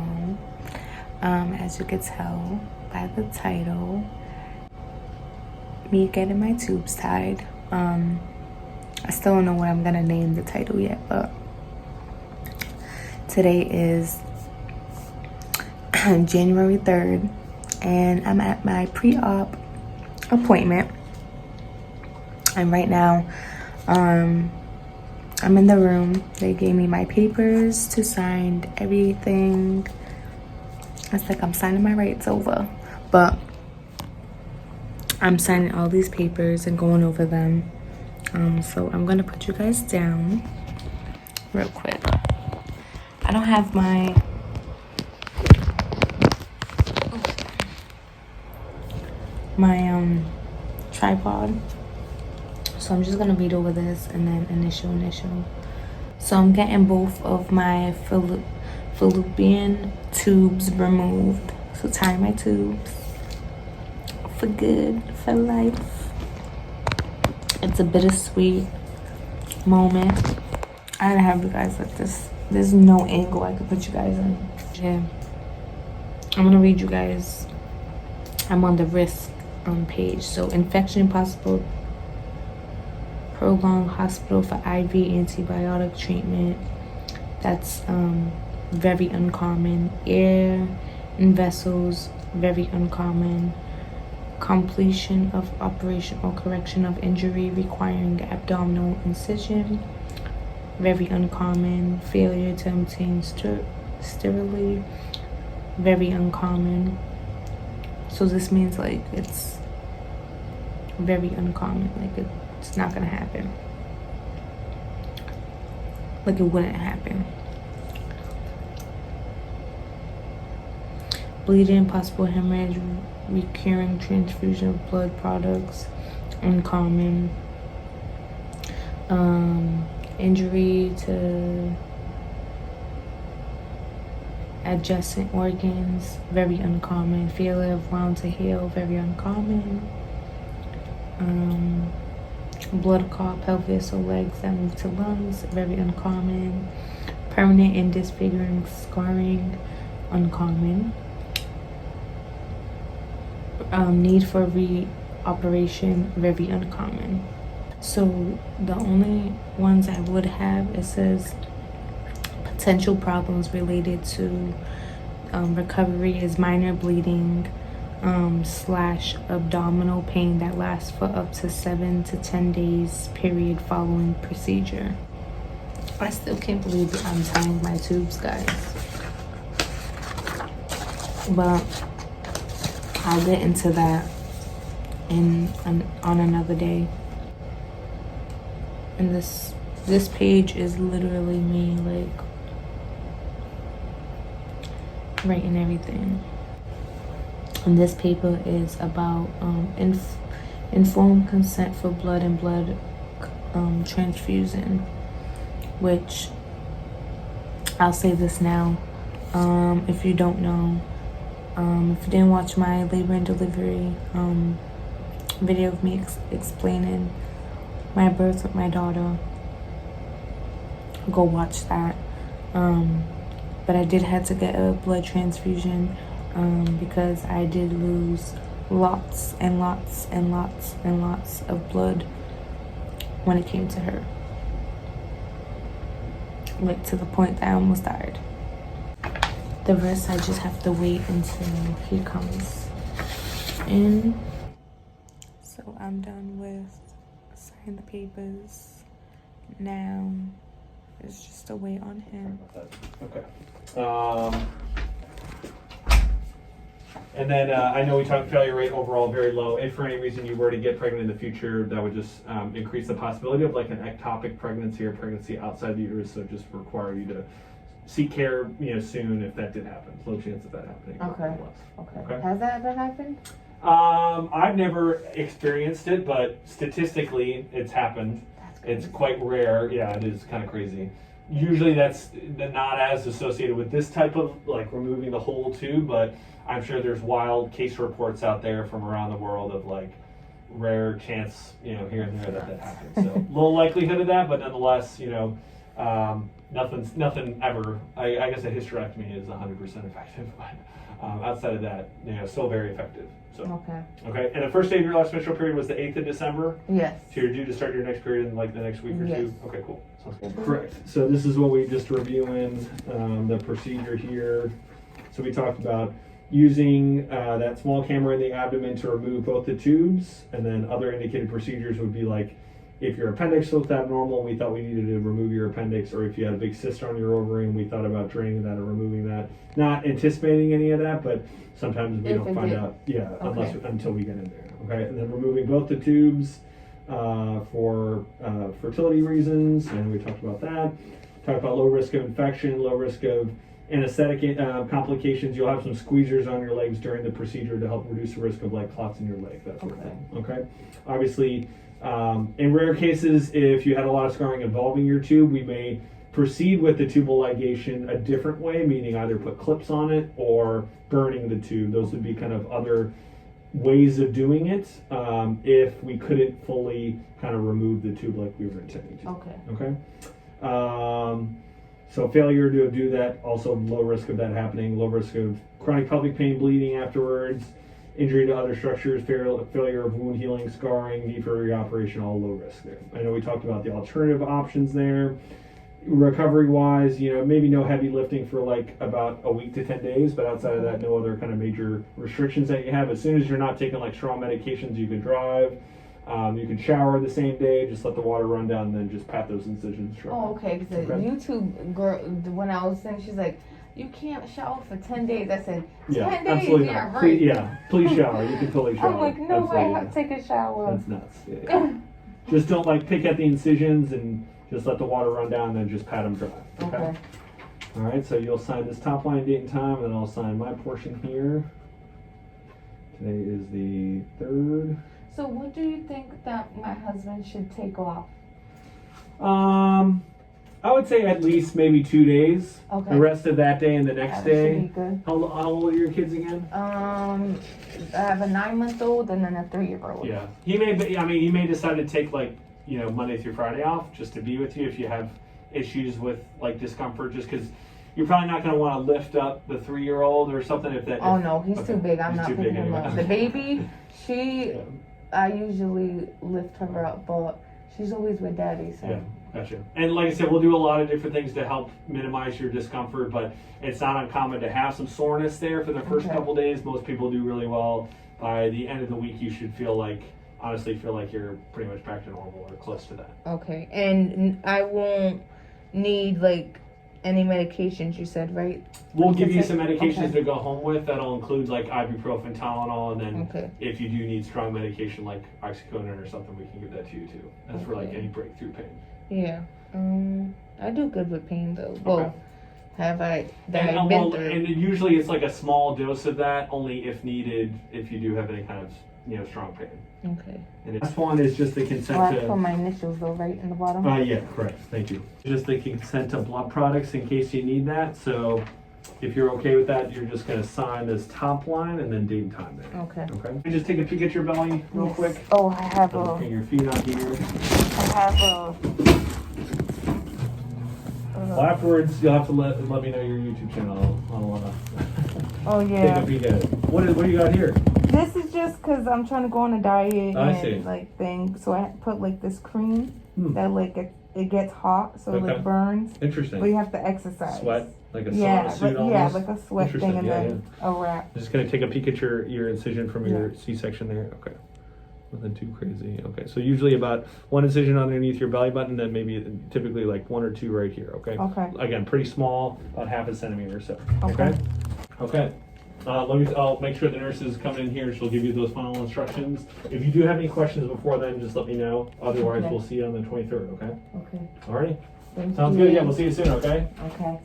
channel. As you can tell by the title, me getting my tubes tied. I still don't know what I'm gonna name the title yet, but today is January 3rd, and I'm at my pre-op appointment. And right now, I'm in the room. They gave me my papers to sign, everything. It's like I'm signing my rights over, but I'm signing all these papers and going over them. So I'm gonna put you guys down real quick. I don't have my tripod, so I'm just gonna read over this and then initial. So I'm getting both of my fallopian tubes removed. So tying my tubes for good, for life. It's a bittersweet moment. I gotta have you guys like this. There's no angle I could put you guys in. Yeah. I'm gonna read you guys. I'm on the risk page. So infection possible, prolonged hospital for IV antibiotic treatment. That's very uncommon. Air in vessels, very uncommon. Completion of operation or correction of injury requiring abdominal incision, very uncommon. Failure to obtain sterility, very uncommon. So this means like it's very uncommon, like it's not gonna happen, like it wouldn't happen. Bleeding, possible hemorrhage, recurring transfusion of blood products, uncommon. Injury to adjacent organs, very uncommon. Failure of wound to heal, very uncommon. Blood clot, pelvis or legs that move to lungs, very uncommon. Permanent and disfiguring scarring, uncommon. Need for reoperation, very uncommon. So the only ones I would have, it says potential problems related to recovery is minor bleeding / abdominal pain that lasts for up to 7 to 10 days period following procedure. I still can't believe that I'm tying my tubes, guys, but I'll get into that on another day. And this page is literally me like writing everything. And this paper is about informed consent for blood and blood transfusion, which I'll say this now. If you don't know, if you didn't watch my labor and delivery video of me explaining my birth with my daughter, go watch that. But I did have to get a blood transfusion because I did lose lots and lots of blood when it came to her, like to the point that I almost died. The rest I just have to wait until he comes in. So I'm done with signing the papers. Now it's just a wait on him. Okay. And then I know we talked failure rate overall very low. If for any reason you were to get pregnant in the future, that would just increase the possibility of like an ectopic pregnancy or pregnancy outside the uterus. So just require you to seek care, soon if that did happen. Low chance of that happening. Okay. Has that ever happened? I've never experienced it, but statistically, it's happened. It's quite rare. Yeah, it is kind of crazy. Usually that's not as associated with this type of like removing the whole tube, but I'm sure there's wild case reports out there from around the world of like rare chance, here and there that happens. So low likelihood of that, but nonetheless, Nothing ever. I guess a hysterectomy is 100% effective, but outside of that, still very effective. So okay. And the first day of your last menstrual period was the 8th of December. Yes. So you're due to start your next period in like the next week or Yes. two. Okay, cool. Sounds good. Correct. So this is what we just reviewing the procedure here. So we talked about using that small camera in the abdomen to remove both the tubes, and then other indicated procedures would be like if your appendix looked abnormal, we thought we needed to remove your appendix, or if you had a big cyst on your ovary and we thought about draining that or removing that. Not anticipating any of that, but sometimes we don't find out. Yeah, until we get in there. Okay, and then removing both the tubes for fertility reasons, and we talked about that. Talked about low risk of infection, low risk of anesthetic complications. You'll have some squeezers on your legs during the procedure to help reduce the risk of like clots in your leg, that sort of thing. Okay, obviously. In rare cases, if you had a lot of scarring involving your tube, we may proceed with the tubal ligation a different way, meaning either put clips on it or burning the tube. Those would be kind of other ways of doing it if we couldn't fully kind of remove the tube like we were intending to. Okay. So failure to do that, also low risk of that happening, low risk of chronic pelvic pain, bleeding afterwards, injury to other structures, failure of wound healing, scarring, need for reoperation, all low risk there. I know we talked about the alternative options there. Recovery wise, maybe no heavy lifting for like about a week to 10 days, but outside of that, no other kind of major restrictions that you have. As soon as you're not taking like strong medications, you can drive. You can shower the same day, just let the water run down, and then just pat those incisions dry. Oh, okay. Because the YouTube girl, when I was saying, she's like, you can't shower for 10 days. I said, 10 days? Absolutely Yeah, not. right. Please shower. You can totally shower. I'm like, no way, I have to take a shower. That's nuts. Yeah. Just don't like pick at the incisions and just let the water run down and then just pat them dry. Okay. All right, so you'll sign this top line date and time, and then I'll sign my portion here. Today is the 3rd. So what do you think that my husband should take off? I would say at least maybe 2 days. Okay. The rest of that day and the next day. Should be good. How old are your kids again? I have a 9-month-old and then a 3-year-old. Yeah. He may decide to take like, Monday through Friday off just to be with you if you have issues with like discomfort, just because you're probably not going to want to lift up the 3-year-old or something if that. Oh no, he's too big. I'm He's not too picking big him anyway. up. The baby, I usually lift her up, but she's always with daddy. So. Yeah, gotcha. And like I said, we'll do a lot of different things to help minimize your discomfort, but it's not uncommon to have some soreness there for the first couple days. Most people do really well. By the end of the week, you should honestly feel like you're pretty much back to normal or close to that. Okay, and I won't need like any medications, you said, right? We'll give you some medications to go home with. That'll include like ibuprofen, Tylenol, and then if you do need strong medication like oxycodone or something, we can give that to you too. That's for like any breakthrough pain. Yeah. I do good with pain though. Well, have I been through? And usually it's like a small dose of that, only if needed, if you do have any kind of strong pain. Okay. And the last one is just the consent to. For my initials though, right in the bottom. Yeah, correct. Thank you. Just the consent to blood products in case you need that. So, if you're okay with that, you're just gonna sign this top line and then date and time there. Okay. Okay. Can you just take a peek at your belly real quick? Oh, I have a. Your feet on here. I have a. Well, afterwards, you'll have to let me know your YouTube channel. I don't wanna. Oh yeah. Take a peek at it. What do you got here? This is just because I'm trying to go on a diet and like thing. So I put like this cream that like it gets hot, so it like burns. Interesting. But you have to exercise. Sweat, like a sauna suit almost. Yeah, like a sweat thing and then a wrap. I'm just gonna take a peek at your incision from your C-section there. Okay. Nothing too crazy. Okay, so usually about 1 incision underneath your belly button, then maybe typically like 1 or 2 right here. Okay. Okay. Again, pretty small, about 1/2 centimeter or so. Okay. Okay. I'll make sure the nurse is coming in here. She'll give you those final instructions. If you do have any questions before then, just let me know. Otherwise, we'll see you on the 23rd. Okay. Okay. Alrighty. Sounds good. Yeah, we'll see you soon. Okay. Okay.